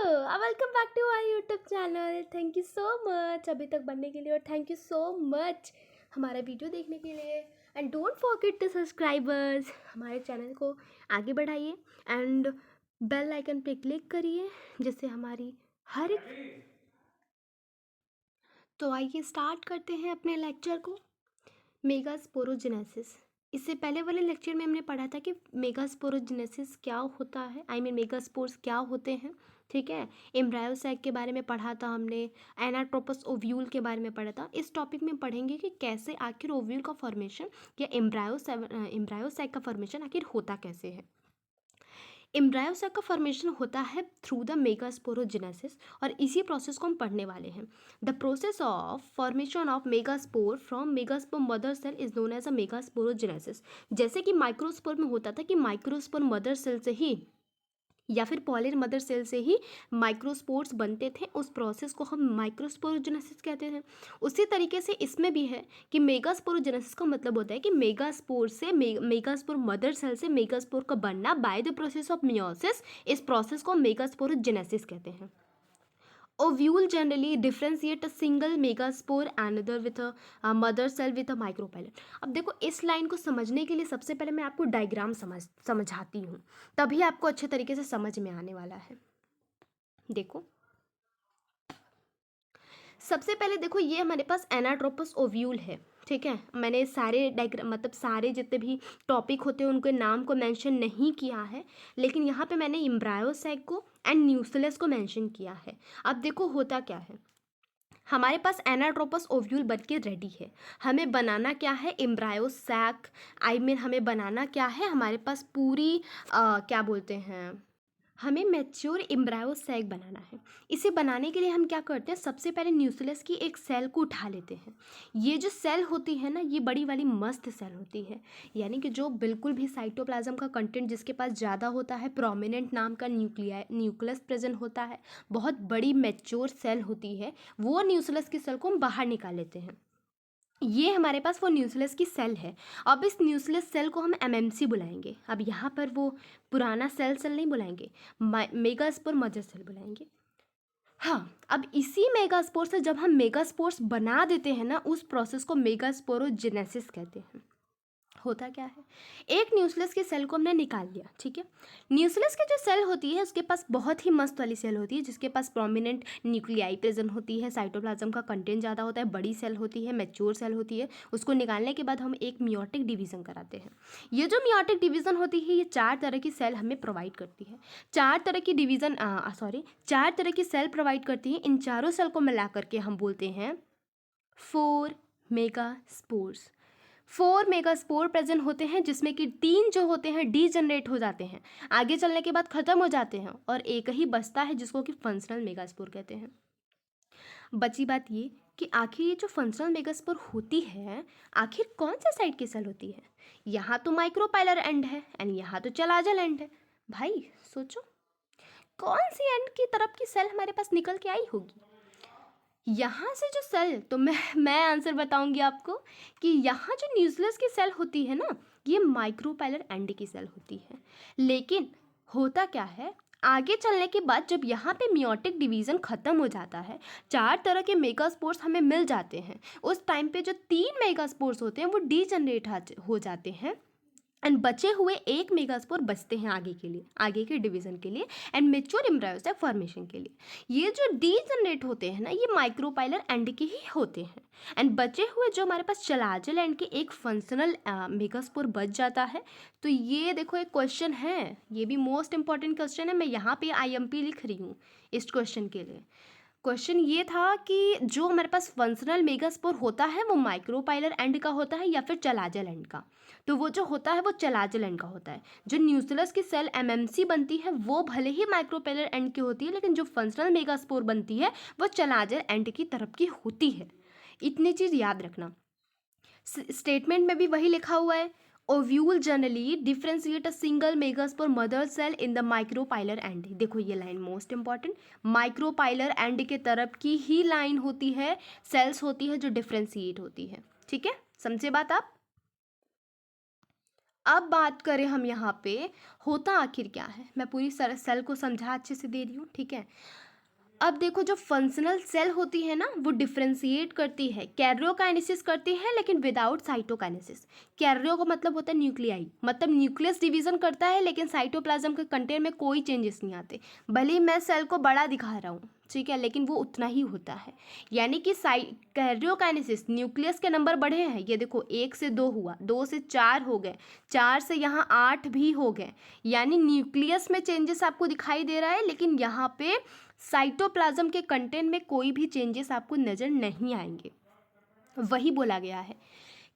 Welcome back to our YouTube channel. Thank you so much अभी तक बनने के लिए, और थैंक यू सो मच हमारा वीडियो देखने के लिए। And don't forget to subscribers, हमारे चैनल को आगे बढ़ाइए एंड बेल आइकन पे क्लिक करिए जिससे हमारी हर एक। तो आइए स्टार्ट करते हैं अपने लेक्चर को। मेगास्पोरोजेनेसिस। इससे पहले वाले लेक्चर में हमने पढ़ा था कि मेगास्पोरोजेनेसिस क्या होता है, मेगास्पोर्स क्या होते हैं। ठीक है, एम्ब्रायोसैक के बारे में पढ़ा था हमने, एनाट्रोपस ओव्यूल के बारे में पढ़ा था। इस टॉपिक में पढ़ेंगे कि कैसे आखिर ओव्यूल का फॉर्मेशन या एम्ब्रायोसैक का फॉर्मेशन आखिर होता कैसे है। एम्ब्रायोसैक का फॉर्मेशन होता है थ्रू द मेगास्पोरोजेनेसिस, और इसी प्रोसेस को हम पढ़ने वाले हैं। The process of formation of megaspore from megaspore mother cell is known as a megasporogenesis. जैसे कि माइक्रोस्पोर में होता था कि माइक्रोस्पोर मदर सेल से ही या फिर पॉलिन मदर सेल से ही माइक्रोस्पोर्स बनते थे, उस प्रोसेस को हम माइक्रोस्पोरोजेनेसिस कहते हैं। उसी तरीके से इसमें भी है कि मेगास्पोरोजेनेसिस का मतलब होता है कि मेगास्पोर से मेगास्पोर मदर सेल से मेगास्पोर का बनना by the process of meiosis. इस प्रोसेस को मेगास्पोरोजेनेसिस कहते हैं। Ovule generally differentiate a single megaspore another with a mother cell with a micropylon। अब देखो, इस लाइन को समझने के लिए सबसे पहले मैं आपको डायग्राम समझाती हूँ, तभी आपको अच्छे तरीके से समझ में आने वाला है। देखो, सबसे पहले देखो, ये हमारे पास एनाट्रोपस ओव्यूल है। ठीक है, मैंने सारे डायग्राम मतलब सारे जितने भी टॉपिक होते हैं उनके नाम को मेंशन नहीं किया है, लेकिन यहाँ पे मैंने एम्ब्रायोसैक को एंड न्यूक्लियस को मेंशन किया है। अब देखो होता क्या है, हमारे पास एनाट्रोपस ओव्यूल बन के रेडी है। हमें बनाना क्या है, एम्ब्रायोसैक। हमें बनाना क्या है, हमारे पास पूरी क्या बोलते हैं, हमें मैच्योर एम्ब्रायोसैक बनाना है। इसे बनाने के लिए हम क्या करते हैं, सबसे पहले न्यूक्लियस की एक सेल को उठा लेते हैं। ये जो सेल होती है ना, ये बड़ी वाली मस्त सेल होती है, यानी कि जो बिल्कुल भी साइटोप्लाज्म का कंटेंट जिसके पास ज़्यादा होता है, प्रोमिनेंट नाम का न्यूक्लियस प्रेजेंट होता है, बहुत बड़ी मैच्योर सेल होती है, वो न्यूक्लियस की सेल को हम बाहर निकाल लेते हैं। ये हमारे पास वो न्यूक्लियस की सेल है। अब इस न्यूक्लियस सेल को हम एमएमसी बुलाएंगे। अब यहाँ पर वो पुराना सेल नहीं बुलाएंगे, मेगास्पोर मदर सेल बुलाएंगे। हाँ, अब इसी मेगास्पोर से जब हम मेगास्पोर्स बना देते हैं ना, उस प्रोसेस को मेगास्पोरोजेनेसिस कहते हैं। होता क्या है, एक न्यूक्लियस की सेल को हमने निकाल लिया। ठीक है, न्यूक्लियस की जो सेल होती है उसके पास बहुत ही मस्त वाली सेल होती है, जिसके पास प्रोमिनेंट न्यूक्लियाई प्रेजेंट होती है, साइटोप्लाज्म का कंटेंट ज़्यादा होता है, बड़ी सेल होती है, मैच्योर सेल होती है। उसको निकालने के बाद हम एक मियोटिक डिवीज़न कराते हैं। ये जो मियोटिक डिवीज़न होती है, ये 4 तरह की सेल हमें प्रोवाइड करती है। 4 तरह की डिवीज़न 4 तरह की सेल प्रोवाइड करती है। इन चारों सेल को मिला करके हम बोलते हैं 4 मेगास्पोर्स। 4 मेगास्पोर प्रेजेंट होते हैं, जिसमें कि 3 जो होते हैं डीजनरेट हो जाते हैं, आगे चलने के बाद ख़त्म हो जाते हैं, और एक ही बचता है जिसको कि फंक्शनल मेगास्पोर कहते हैं। बची बात ये कि आखिर ये जो फंक्शनल मेगास्पोर होती है, आखिर कौन से साइड की सेल होती है। यहाँ तो माइक्रोपाइलर एंड है एंड यहाँ तो चलाजल एंड है। भाई सोचो, कौन सी एंड की तरफ की सेल हमारे पास निकल के आई होगी। यहाँ से जो सेल, तो मैं आंसर बताऊंगी आपको कि यहाँ जो न्यूक्लियस की सेल होती है ना, ये माइक्रोपाइलर एंड की सेल होती है। लेकिन होता क्या है, आगे चलने के बाद जब यहाँ पे मियोटिक डिवीज़न ख़त्म हो जाता है, 4 तरह के मेगास्पोर्स हमें मिल जाते हैं, उस टाइम पे जो 3 मेगास्पोर्स होते हैं वो डीजनरेट हो जाते हैं, एंड बचे हुए एक मेगास्पोर बचते हैं आगे के लिए, आगे के डिवीजन के लिए एंड मेच्योर एम्ब्रायोसैक फॉर्मेशन के लिए। ये जो डीजनरेट होते हैं ना, ये माइक्रोपाइलर एंड के ही होते हैं, एंड बचे हुए जो हमारे पास चलाजल एंड के एक फंक्शनल मेगास्पोर बच जाता है। तो ये देखो, एक क्वेश्चन है, ये भी मोस्ट इंपॉर्टेंट क्वेश्चन है, मैं यहाँ पे आईएमपी लिख रही हूँ इस क्वेश्चन के लिए। क्वेश्चन ये था कि जो हमारे पास फंक्शनल मेगास्पोर होता है वो माइक्रोपाइलर एंड का होता है या फिर चलाजल एंड का। तो वो जो होता है वो चलाजल एंड का होता है। जो न्यूक्लियस की सेल एमएमसी बनती है वो भले ही माइक्रोपाइलर एंड की होती है, लेकिन जो फंक्शनल मेगास्पोर बनती है वो चलाजल एंड की तरफ की होती है। इतनी चीज़ याद रखना। स्टेटमेंट में भी वही लिखा हुआ है, ovule generally differentiate a single megaspore mother cell in the micropylar end. देखो ये line most important, micropylar end के तरफ की ही लाइन होती है, सेल्स होती है जो डिफ्रेंशिएट होती है। ठीक है, समझे बात आप। अब बात करें हम यहाँ पे, होता आखिर क्या है, मैं पूरी सेल को समझा अच्छे से दे रही हूँ, ठीक है। अब देखो, जो फंक्शनल सेल होती है ना, वो डिफ्रेंशिएट करती है, कैरियोकाइनेसिस करती है लेकिन विदाउट साइटोकाइनेसिस। कैरियो का मतलब होता है न्यूक्लियाई, मतलब न्यूक्लियस डिवीजन करता है लेकिन साइटोप्लाज्म के कंटेंट में कोई चेंजेस नहीं आते। भले ही मैं सेल को बड़ा दिखा रहा हूँ, ठीक है, लेकिन वो उतना ही होता है। यानी कि कैरियोकाइनेसिस, न्यूक्लियस के नंबर बढ़े हैं, ये देखो 1 से 2 हुआ, 2 से 4 हो गए, 4 से यहाँ 8 भी हो गए। यानी न्यूक्लियस में चेंजेस आपको दिखाई दे रहा है, लेकिन यहाँ पे साइटोप्लाज्म के कंटेंट में कोई भी चेंजेस आपको नज़र नहीं आएंगे। वही बोला गया है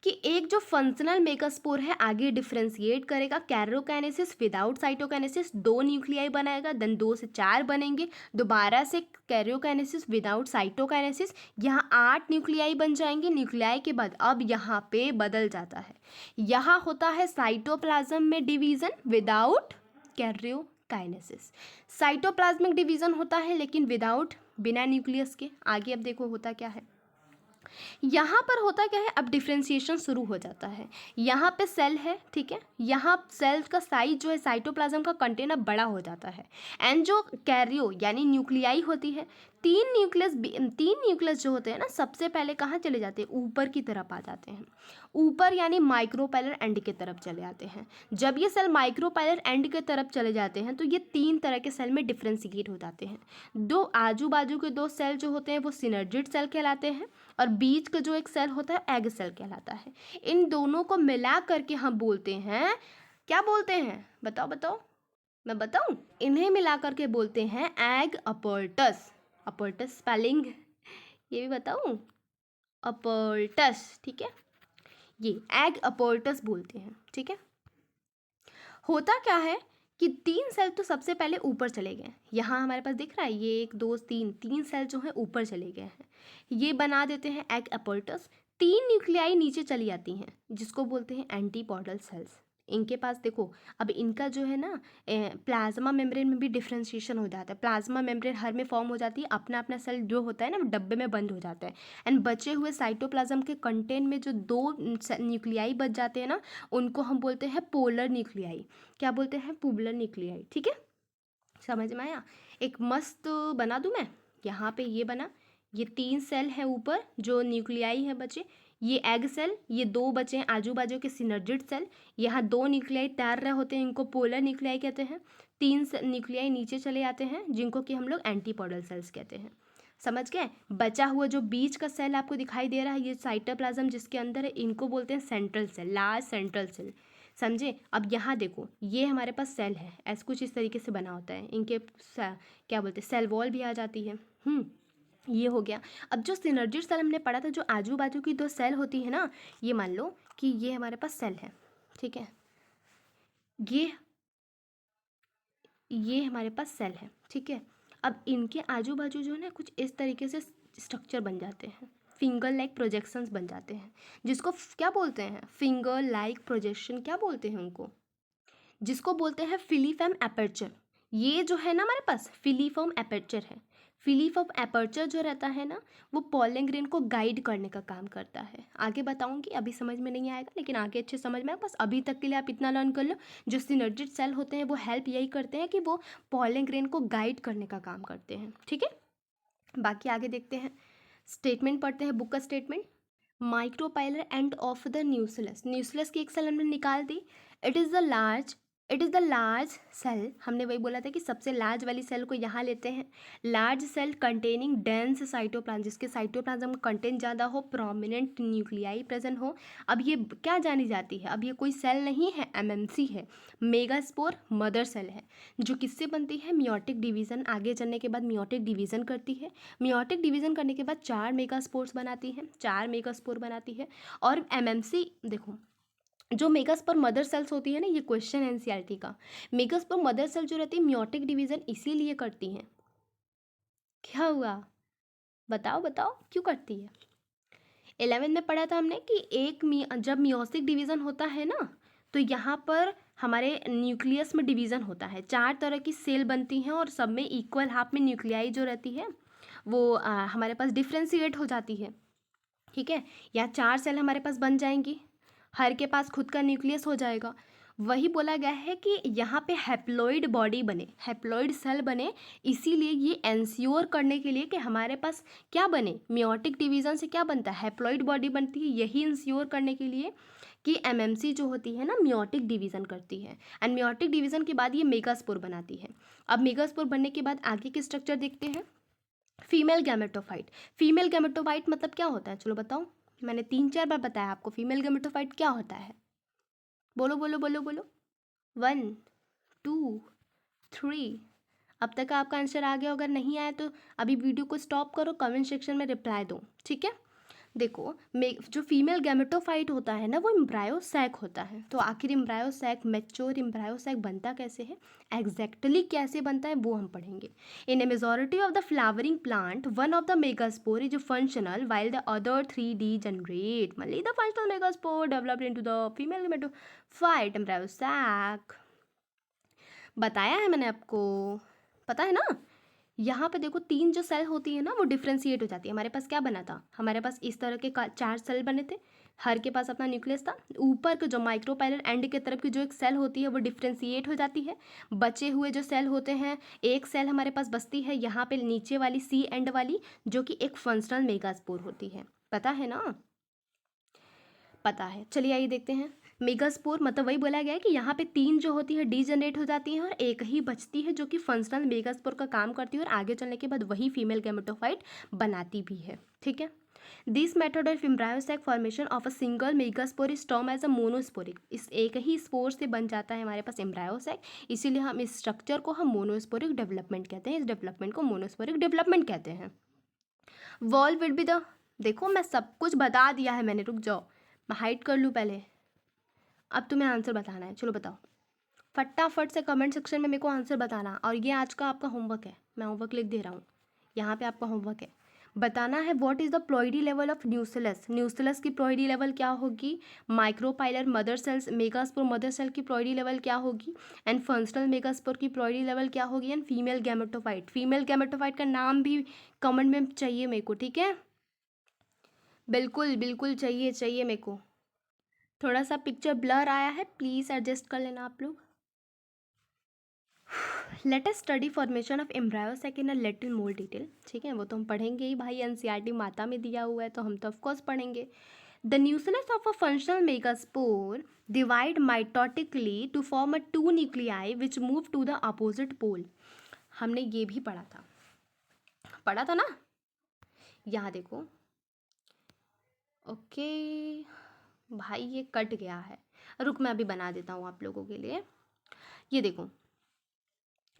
कि एक जो फंक्शनल मेगास्पोर है आगे डिफ्रेंशिएट करेगा, कैरियोकाइनेसिस विदाउट साइटोकाइनेसिस, 2 न्यूक्लियाई बनाएगा, देन 2 से 4 बनेंगे, दोबारा से कैरियोकाइनेसिस विदाउट साइटोकाइनेसिस, यहाँ 8 न्यूक्लियाई बन जाएंगे। न्यूक्लियाई के बाद अब यहाँ पे बदल जाता है, यहाँ होता है साइटोप्लाज्म में division without karyokinesis. Cytoplasmic division होता है लेकिन विदाउट, बिना न्यूक्लियस के। आगे अब देखो होता क्या है, यहाँ पर होता क्या है, अब डिफ्रेंशिएशन शुरू हो जाता है। यहाँ पे सेल है, ठीक है, यहाँ सेल का साइज जो है साइटोप्लाज्म का कंटेंट अब बड़ा हो जाता है। एंड जो कैरियो यानी न्यूक्लियाई होती है, 3 न्यूक्लियस जो होते हैं ना, सबसे पहले कहाँ चले जाते हैं, ऊपर की तरफ आ जाते हैं, ऊपर यानी माइक्रोपाइलर एंड की तरफ चले जाते हैं। जब ये सेल माइक्रोपाइलर एंड की तरफ चले जाते हैं तो ये 3 तरह के सेल में डिफ्रेंशिएट हो जाते हैं। दो आजू बाजू के 2 सेल जो होते हैं वो सिनर्जिड सेल कहलाते हैं, और बीच का जो एक सेल होता है एग सेल कहलाता है। इन दोनों को मिला करके हम बोलते हैं, क्या बोलते हैं, बताओ बताओ, मैं बताऊं, इन्हें मिला करके बोलते हैं एग अपॉर्टस। अपॉर्टस स्पेलिंग ये भी बताऊं, अपॉर्टस, ठीक है, ये एग अपॉर्टस बोलते हैं, ठीक है। होता क्या है कि 3 सेल तो सबसे पहले ऊपर चले गए, यहाँ हमारे पास दिख रहा है ये 1 2 3 3 सेल जो है ऊपर चले गए हैं, ये बना देते हैं एग अपॉर्टस। 3 न्यूक्लियाई नीचे चली जाती हैं जिसको बोलते हैं एंटीपोडल सेल्स। इनके पास देखो, अब इनका जो है ना प्लाज्मा मेम्ब्रेन में भी डिफ्रेंशिएशन हो जाता है, प्लाज्मा मेम्ब्रेन हर में फॉर्म हो जाती है, अपना अपना सेल जो होता है ना वो डब्बे में बंद हो जाता है। एंड बचे हुए साइटोप्लाज्म के कंटेंट में जो 2 न्यूक्लियाई बच जाते हैं ना, उनको हम बोलते हैं पोलर न्यूक्लियाई। क्या बोलते हैं, पोलर न्यूक्लियाई, ठीक है, समझ में आया। एक मस्त बना दूं मैं, यहाँ पे ये बना, ये 3 सेल है ऊपर जो न्यूक्लियाई है बचे, ये एग सेल, ये 2 बचे हैं आजू बाजू के सिनर्जिड सेल, यहाँ 2 न्यूक्लियाई तैर रहे होते हैं, इनको पोलर न्यूक्लियाई कहते हैं। 3 न्यूक्लियाई नीचे चले आते हैं जिनको कि हम लोग एंटीपोडल सेल्स कहते हैं। समझ गए। बचा हुआ जो बीच का सेल आपको दिखाई दे रहा है, ये साइटोप्लाज्म जिसके अंदर है, इनको बोलते हैं central cell, large central cell. समझे। अब यहाँ देखो, ये हमारे पास सेल है, ऐसे कुछ इस तरीके से बना होता है, इनके क्या बोलते हैं, सेल वॉल भी आ जाती है। ये हो गया। अब जो सिनर्जिड सेल हमने पढ़ा था, जो आजू बाजू की 2 सेल होती है ना, ये मान लो कि ये हमारे पास सेल है, ठीक है, ये हमारे पास सेल है, ठीक है। अब इनके आजू बाजू जो है ना कुछ इस तरीके से स्ट्रक्चर बन जाते हैं, फिंगर लाइक प्रोजेक्शंस बन जाते हैं, जिसको क्या बोलते हैं, फिंगर लाइक प्रोजेक्शन, क्या बोलते हैं उनको, जिसको बोलते हैं फिलीफॉर्म एपर्चर। ये जो है ना हमारे पास फिलीफॉर्म एपर्चर है। फिलीफॉर्म एपर्चर जो रहता है ना, वो पॉलन ग्रेन को गाइड करने का काम करता है। आगे बताऊंगी, अभी समझ में नहीं आएगा, लेकिन आगे अच्छे समझ में आएगा। बस अभी तक के लिए आप इतना लर्न कर लो, जो सिनर्जिड सेल होते हैं वो हेल्प यही करते हैं कि वो पॉलन ग्रेन को गाइड करने का काम करते हैं, ठीक है। बाकी आगे देखते हैं, स्टेटमेंट पढ़ते हैं, बुक का statement. Micropylar end of the nucleus, nucleus की एक सेल हमने निकाल दी। It is the large cell, हमने वही बोला था कि सबसे लार्ज वाली सेल को यहाँ लेते हैं। Large cell containing dense cytoplasm, जिसके साइटोप्लाज्म का कंटेंट ज़्यादा हो, प्रोमिनेंट न्यूक्लियाई प्रेजेंट हो। अब ये क्या जानी जाती है, अब ये कोई सेल नहीं है, एमएमसी है, मेगास्पोर मदर सेल है, जो किससे बनती है, मियोटिक डिवीज़न, आगे चलने के बाद मियोटिक डिवीज़न करती है। मियोटिक डिवीज़न करने के बाद 4 मेगास्पोर्स बनाती है, 4 मेगास्पोर बनाती है। और एमएमसी देखो, जो मेगास्पोर मदर सेल्स होती है ना, ये क्वेश्चन एनसीईआरटी का, मेगास्पोर मदर सेल जो रहती है मियोटिक डिवीज़न इसीलिए करती हैं। क्या हुआ, बताओ बताओ क्यों करती है। 11 में पढ़ा था हमने कि जब मियोसिक डिवीज़न होता है ना, तो यहाँ पर हमारे न्यूक्लियस में डिवीज़न होता है, 4 तरह की सेल बनती हैं और सब में इक्वल हाफ में न्यूक्लियाई जो रहती है वो हमारे पास डिफ्रेंशिएट हो जाती है, ठीक है। या 4 सेल हमारे पास बन जाएंगी, हर के पास खुद का न्यूक्लियस हो जाएगा। वही बोला गया है कि यहाँ पे हैप्लॉइड बॉडी बने, हैप्लॉइड सेल बने, इसीलिए ये एंश्योर करने के लिए कि हमारे पास क्या बने, मियोटिक डिवीज़न से क्या बनता है, हैप्लॉइड बॉडी बनती है, यही इंश्योर करने के लिए कि एमएमसी जो होती है ना मियोटिक डिवीज़न करती है, एंड मियोटिक डिवीज़न के बाद ये मेगास्पोर बनाती है। अब मेगास्पोर बनने के बाद आगे के स्ट्रक्चर देखते हैं। फीमेल गैमेटोफाइट, फीमेल गैमेटोफाइट मतलब क्या होता है, चलो बताओ, मैंने 3-4 बार बताया आपको फीमेल गैमेटोफाइट क्या होता है, बोलो बोलो बोलो बोलो, 1 2 3। अब तक आपका आंसर आ गया, अगर नहीं आया तो अभी वीडियो को स्टॉप करो, कमेंट सेक्शन में रिप्लाई दो, ठीक है। देखो जो फीमेल गैमेटोफाइट होता है ना वो एम्ब्रायोसैक होता है, तो आखिर एम्ब्रायोसैक, मैच्योर एम्ब्रायोसैक बनता कैसे है, एग्जैक्टली कैसे बनता है वो हम पढ़ेंगे। In a majority of the flowering plant one of the megaspore is functional while the other 3 degenerate. Only the functional megaspore developed into the female gametophyte embryosac. बताया है मैंने आपको, पता है ना। यहाँ पे देखो 3 जो सेल होती है ना वो डिफ्रेंशिएट हो जाती है। हमारे पास क्या बना था, हमारे पास इस तरह के 4 सेल बने थे, हर के पास अपना न्यूक्लियस था। ऊपर के जो माइक्रोपाइलर एंड के तरफ की जो एक सेल होती है वो डिफ्रेंशिएट हो जाती है। बचे हुए जो सेल होते हैं, एक सेल हमारे पास बचती है यहाँ पे नीचे वाली सी एंड वाली, जो कि एक फंक्शनल मेगास्पोर होती है। पता है ना, पता है। चलिए आइए देखते हैं। मेगास्पोर मतलब वही बोला गया है कि यहाँ पे 3 जो होती है डीजनरेट हो जाती हैं और एक ही बचती है जो कि फंक्शनल मेगास्पोर का काम करती है और आगे चलने के बाद वही फीमेल गैमेटोफाइट बनाती भी है, ठीक है। This method of embryo sac formation of a single megaspore is term as a monosporic. इस एक ही स्पोर से बन जाता है हमारे पास एम्ब्रायोसैक, इसीलिए हम इस स्ट्रक्चर को हम मोनोस्पोरिक डेवलपमेंट कहते हैं, इस डेवलपमेंट को मोनोस्पोरिक डेवलपमेंट कहते हैं। वॉल विल बी द, देखो मैं सब कुछ बता दिया है मैंने, रुक जाओ मैं हाइड कर लूँ पहले, अब तुम्हें आंसर बताना है। चलो बताओ फटाफट से कमेंट सेक्शन में मेरे को आंसर बताना, और ये आज का आपका होमवर्क है, मैं होमवर्क लिख दे रहा हूँ, यहाँ पे आपका होमवर्क है। बताना है what is the ploidy level of nucellus. Nucellus की प्लॉइडी लेवल क्या होगी, micropylar mother cells megaspore mother cell की प्लॉइडी लेवल क्या होगी, एंड फंक्शनल मेगास्पोर की प्लॉइडी लेवल क्या होगी, and female gametophyte, female gametophyte का नाम भी कमेंट में चाहिए मेरे को, ठीक है। बिल्कुल बिल्कुल चाहिए चाहिए मेरे को। थोड़ा सा पिक्चर ब्लर आया है, प्लीज़ एडजस्ट कर लेना आप लोग। Let us study formation of embryo sac in a little more detail, ठीक है, वो तो हम पढ़ेंगे ही भाई, एनसीईआरटी माता में दिया हुआ है तो हम तो ऑफकोर्स पढ़ेंगे। The nucleus of a functional megaspore divide mitotically to form a 2 nuclei which move to the opposite pole. हमने ये भी पढ़ा था ना, यहाँ देखो। ओके भाई ये कट गया है, रुक मैं अभी बना देता हूँ आप लोगों के लिए। ये देखो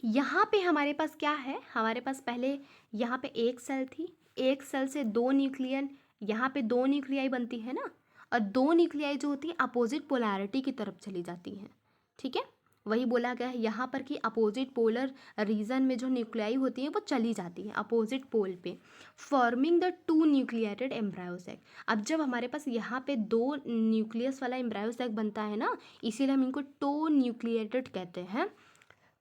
यहाँ पे हमारे पास क्या है, हमारे पास पहले यहाँ पे एक सेल थी, एक सेल से 2 न्यूक्लियन, यहाँ पे 2 न्यूक्लियाई बनती है ना, और 2 न्यूक्लियाई जो होती है अपोजिट पोलैरिटी की तरफ चली जाती हैं, ठीक है। वही बोला गया है यहाँ पर कि अपोजिट पोलर रीजन में जो न्यूक्लियाई होती है वो चली जाती है अपोजिट पोल पे, फॉर्मिंग द 2 न्यूक्लिएटेड एम्ब्रायोसैक। अब जब हमारे पास यहाँ पे 2 न्यूक्लियस वाला एम्ब्रायोसैक बनता है ना, इसीलिए हम इनको 2 न्यूक्लिएटेड कहते हैं।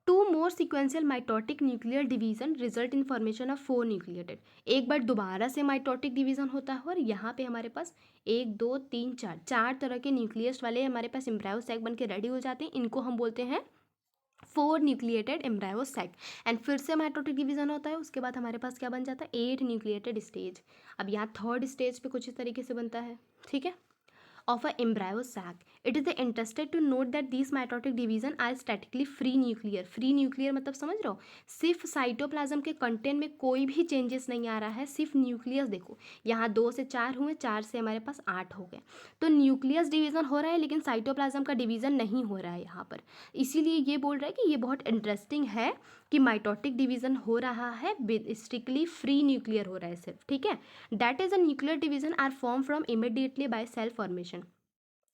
2 more sequential mitotic nuclear division result in formation of 4 nucleated। एक बार दोबारा से माइटोटिक डिवीजन होता है और यहाँ पे हमारे पास 1 2 3 4 तरह के न्यूक्लियस वाले हमारे पास एम्ब्रायोसैक बन के रेडी हो जाते हैं, इनको हम बोलते हैं 4 न्यूक्लिएटेड एम्ब्रायोसैक। एंड फिर से माइटोटिक डिवीजन होता है, उसके बाद हमारे पास क्या बन जाता है 8 न्यूक्लिएटेड स्टेज। अब यहाँ 3rd स्टेज पे कुछ इस तरीके से बनता है, ठीक है, of a embryo sac. It is interesting to note that these mitotic division are statically free nuclear. free nuclear मतलब समझ रहे हो, सिर्फ साइटोप्लाज्म के कंटेंट में कोई भी चेंजेस नहीं आ रहा है, सिर्फ न्यूक्लियस देखो यहाँ 2 से 4 हुए, 4 से हमारे पास 8 हो गए, तो न्यूक्लियस डिवीजन हो रहा है लेकिन साइटोप्लाज्म का डिवीजन नहीं हो रहा है यहाँ पर। इसीलिए ये बोल रहा है कि ये बहुत इंटरेस्टिंग है कि माइटोटिक डिवीजन हो रहा है, स्ट्रिक्टली फ्री न्यूक्लियर हो रहा है सिर्फ, ठीक है। That is a nuclear division are form from immediately by cell formation.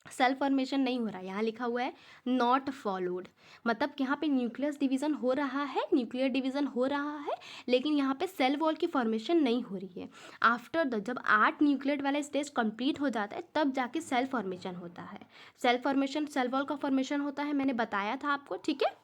Cell formation नहीं हो रहा है, यहाँ लिखा हुआ है नॉट फॉलोड, मतलब यहाँ पे न्यूक्लियस डिवीजन हो रहा है, न्यूक्लियर डिवीजन हो रहा है, लेकिन यहाँ पे सेल वॉल की फॉर्मेशन नहीं हो रही है। आफ्टर द जब 8 न्यूक्लियड वाला स्टेज कंप्लीट हो जाता है तब जाके सेल फॉर्मेशन होता है। सेल फॉर्मेशन सेल वॉल का फॉर्मेशन होता है, मैंने बताया था आपको, ठीक है।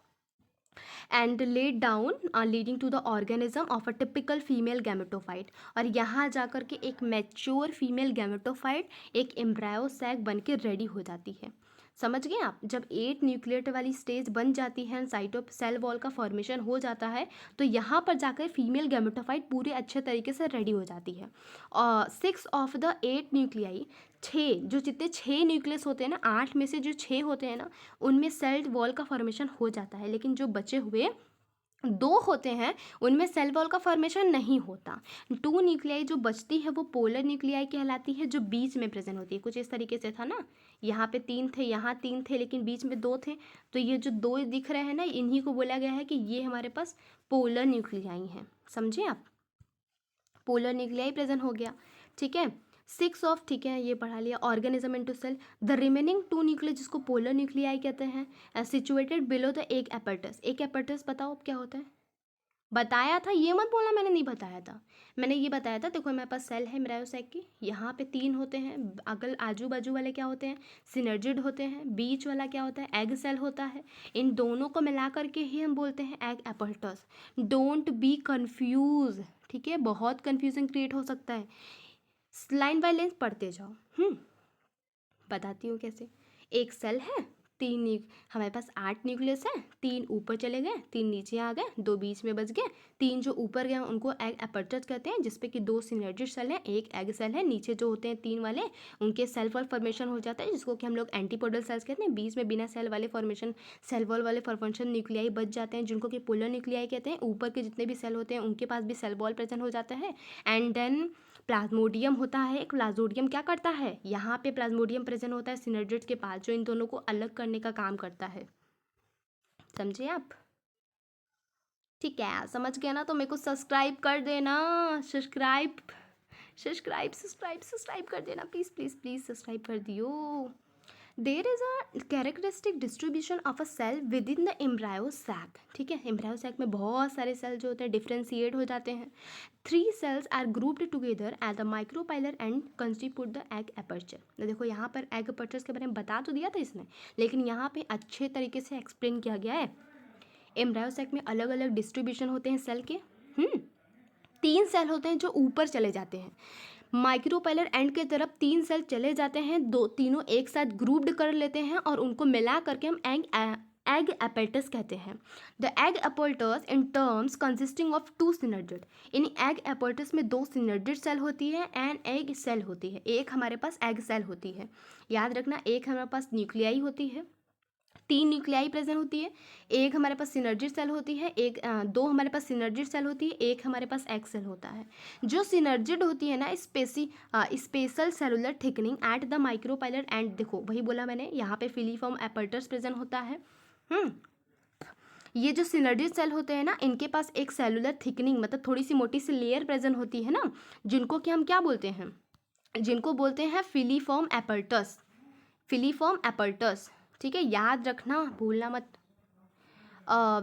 And led down leading to the organism of a typical female gametophyte. और यहाँ जाकर के एक मैच्योर फीमेल गैमेटोफाइट एक एम्ब्रायोसैक बन के रेडी हो जाती है। समझ गए आप? जब 8 न्यूक्लिएट वाली स्टेज बन जाती है, साइटो सेल वॉल का फॉर्मेशन हो जाता है, तो यहाँ पर जाकर फीमेल गैमेटोफाइट पूरे अच्छे तरीके से रेडी हो जाती है। और 6 ऑफ द 8 न्यूक्लियाई, 6 जो जितने 6 न्यूक्लियस होते हैं ना, 8 में से जो 6 होते हैं ना, उनमें सेल वॉल का फॉर्मेशन हो जाता है। लेकिन जो बचे हुए 2 होते हैं उनमें सेल वॉल का फॉर्मेशन नहीं होता। 2 न्यूक्लियाई जो बचती है वो पोलर न्यूक्लियाई कहलाती है, जो बीच में प्रेजेंट होती है। कुछ इस तरीके से था ना, यहाँ पे 3 थे, यहाँ 3 थे, लेकिन बीच में 2 थे। तो ये जो 2 दिख रहे हैं ना, इन्हीं को बोला गया है कि ये हमारे पास पोलर न्यूक्लियाई हैं। समझे आप? पोलर न्यूक्लियाई प्रेजेंट हो गया, ठीक है। 6 ऑफ, ठीक है, ये पढ़ा लिया। Organism into cell, the remaining 2 nucleus जिसको पोलर न्यूक्लियाई कहते हैं, situated below the egg apparatus. Egg apparatus बताओ अब क्या होता है? बताया था, ये मत बोलना मैंने नहीं बताया था। मैंने ये बताया था, देखो मेरे पास सेल है एम्ब्रायोसाइक की, यहाँ पे 3 होते हैं। अगल आजू बाजू वाले क्या होते हैं? सिनर्जिड होते हैं। बीच वाला क्या होता है? एग सेल होता है। इन दोनों को मिला करके ही हम बोलते हैं एग एपर्टस। डोंट बी कंफ्यूज, ठीक है, बहुत कंफ्यूजन क्रिएट हो सकता है। लाइन बाय लाइन पढ़ते जाओ। बताती हूँ कैसे। एक सेल है, हमारे पास 8 न्यूक्लियस है। 3 ऊपर चले गए, 3 नीचे आ गए, 2 बीच में बच गए। 3 जो ऊपर गए उनको एग एपर्टस कहते हैं, जिसपे कि 2 सिनर्जिड सेल हैं, एक एग सेल है। नीचे जो होते हैं 3 वाले, उनके सेल वॉल फॉर्मेशन हो जाता है, जिसको कि हम लोग एंटीपोडल सेल्स कहते हैं। बीच में बिना सेल वाले फॉर्मेशन, सेल वॉल वाले फॉर्मेशन न्यूक्लियाई बच जाते हैं, जिनको कि पोलर न्यूक्लियाई कहते हैं। ऊपर के जितने भी सेल होते हैं उनके पास भी सेल वॉल प्रेजेंट हो जाता है। एंड देन प्लाज्मोडियम होता है। एक प्लाज्मोडियम क्या करता है? यहाँ पे प्लाज्मोडियम प्रेजेंट होता है सिनर्जिड्स के पास, जो इन दोनों को अलग करने का काम करता है। समझे आप? ठीक है, समझ गया ना? तो मेरे को सब्सक्राइब कर देना। सब्सक्राइब सब्सक्राइब सब्सक्राइब सब्सक्राइब कर देना, प्लीज़ प्लीज़ प्लीज़ सब्सक्राइब कर दियो। There is a characteristic distribution of a cell within the embryo sac, ठीक है। एम्ब्रायो सैक में बहुत सारे सेल जो होते हैं डिफ्रेंशिएट हो जाते हैं। 3 cells are grouped together at the micropylar and constitute the egg aperture। देखो यहाँ पर एग अपर्चर के बारे में बता तो दिया था इसने, लेकिन यहाँ पे अच्छे तरीके से एक्सप्लेन किया गया है। एम्ब्रायोसैक में अलग अलग डिस्ट्रीब्यूशन होते हैं सेल के। 3 सेल होते हैं जो ऊपर चले जाते हैं, माइक्रोपाइलर एंड के तरफ 3 सेल चले जाते हैं, तीनों एक साथ ग्रुप्ड कर लेते हैं और उनको मिला करके हम एग एपर्टस कहते हैं। The egg apparatus in terms consisting of 2 synergid. In egg apparatus में 2 सिनर्जिड सेल होती है एंड एग सेल होती है। एक हमारे पास एग सेल होती है, याद रखना। एक हमारे पास न्यूक्लियाई होती है, 3 न्यूक्लियाई प्रेजेंट होती है। एक हमारे पास सिनर्जिड सेल होती है, 2 हमारे पास सिनर्जिड सेल होती है, एक हमारे पास एग सेल होता है। जो सिनर्जिड होती है ना, special cellular thickening at the micropylar end, देखो वही बोला मैंने, यहाँ पे फिलीफॉर्म एपर्टस प्रेजेंट होता है। ये जो सिनर्जिड सेल होते हैं ना, इनके पास एक सेलुलर थिकनिंग, मतलब थोड़ी सी मोटी सी लेयर प्रेजेंट होती है ना, जिनको कि हम क्या बोलते हैं? जिनको बोलते हैं फिलीफॉर्म एपर्टस। फिलीफॉर्म एपर्टस, ठीक है, याद रखना, भूलना मत।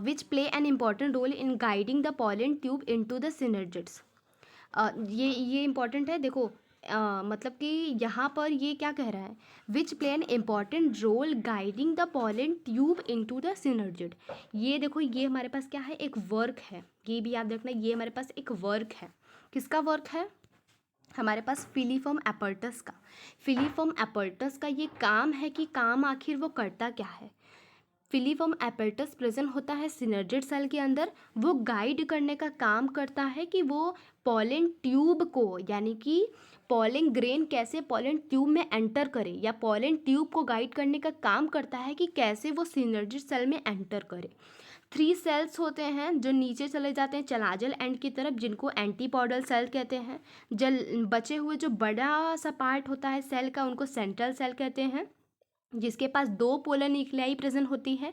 Which play an important role in guiding the pollen tube into the synergids. ये इम्पॉर्टेंट है, देखो। मतलब कि यहाँ पर ये क्या कह रहा है? Which play an important role guiding the pollen tube into the synergid. ये देखो, ये हमारे पास क्या है? एक वर्क है। ये भी याद रखना, ये हमारे पास एक वर्क है। किसका वर्क है? हमारे पास फिलीफॉर्म एपर्टस का। फिलीफॉर्म एपर्टस का ये काम है कि काम आखिर वो करता क्या है? फिलीफॉर्म एपर्टस प्रेजेंट होता है सिनर्जिड सेल के अंदर। वो गाइड करने का काम करता है कि वो पॉलन ट्यूब को, यानी कि पॉलन ग्रेन कैसे पॉलन ट्यूब में एंटर करे, या पॉलन ट्यूब को गाइड करने का काम करता है कि कैसे वो सिनर्जिड सेल में एंटर करे। 3 सेल्स होते हैं जो नीचे चले जाते हैं चलाजल एंड की तरफ, जिनको एंटीपोडल सेल कहते हैं। जल बचे हुए जो बड़ा सा पार्ट होता है सेल का, उनको सेंट्रल सेल कहते हैं, जिसके पास 2 पोलर न्यूक्लियाई प्रेजेंट होती है।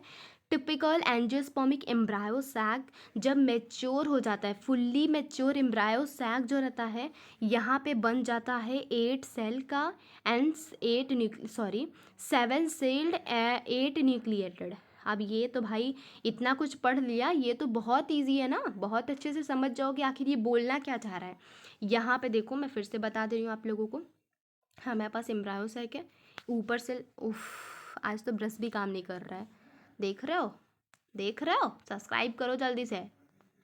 टिपिकल एंजियोस्पर्मिक एम्ब्रायो सैक जब मैच्योर हो जाता है, फुल्ली मैच्योर एम्ब्रायो सैक जो रहता है, यहाँ पे बन जाता है 8 सेल का एंड 7 सेल्ड 8 न्यूक्लिएटेड। अब ये तो भाई इतना कुछ पढ़ लिया, ये तो बहुत इजी है ना, बहुत अच्छे से समझ जाओगे आखिर ये बोलना क्या चाह रहा है। यहाँ पे देखो, मैं फिर से बता दे रही हूँ आप लोगों को। हाँ, मेरे पास एम्ब्रायो सैक है, ऊपर से आज तो ब्रश भी काम नहीं कर रहा है। देख रहे हो? देख रहे हो? सब्सक्राइब करो जल्दी से,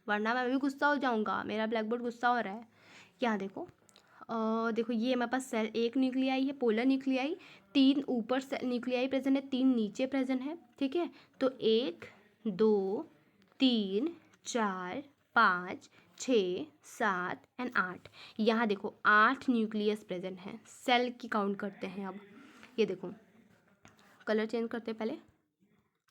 वरना मैं भी गुस्सा हो जाऊँगा। मेरा ब्लैक बोर्ड गुस्सा हो रहा है। यहाँ देखो, देखो ये हमारे पास सेल, एक न्यूक्लियाई है, पोलर न्यूक्लियाई, 3 ऊपर न्यूक्लियाई प्रेजेंट है, 3 नीचे प्रेजेंट है, ठीक है। तो 1 2 3 4 5 6 7 एंड 8। यहाँ देखो 8 न्यूक्लियस प्रेजेंट हैं। सेल की काउंट करते हैं अब। ये देखो, कलर चेंज करते हैं पहले,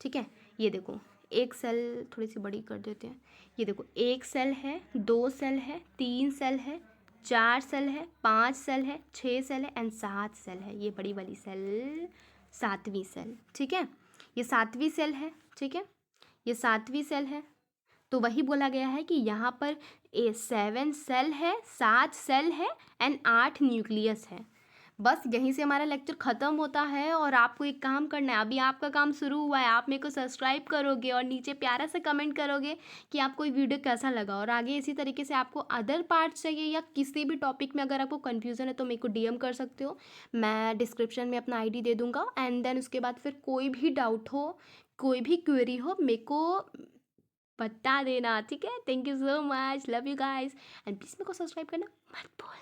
ठीक है। ये देखो, एक सेल थोड़ी सी बड़ी कर देते हैं। ये देखो, एक सेल है, 2 सेल है, 3 सेल है, 4 सेल है, 5 सेल है, 6 सेल है एंड 7 सेल है। ये बड़ी वाली सेल 7वीं सेल, ठीक है। ये 7वीं सेल है, ठीक है। ये 7वीं सेल है। तो वही बोला गया है कि यहाँ पर 7 सेल है, 7 सेल है एंड 8 न्यूक्लियस है। बस यहीं से हमारा लेक्चर ख़त्म होता है और आपको एक काम करना है। अभी आपका काम शुरू हुआ है, आप मेरे को सब्सक्राइब करोगे और नीचे प्यारा सा कमेंट करोगे कि आपको ये वीडियो कैसा लगा। और आगे इसी तरीके से आपको अदर पार्ट्स चाहिए या किसी भी टॉपिक में अगर आपको कन्फ्यूज़न है तो मेरे को DM कर सकते हो। मैं डिस्क्रिप्शन में अपना ID दे दूँगा एंड देन उसके बाद फिर कोई भी डाउट हो, कोई भी क्वेरी हो, मेरे को बता देना, ठीक है। Thank you so much, love you guys and please मेरे को सब्सक्राइब करना मत भूलना।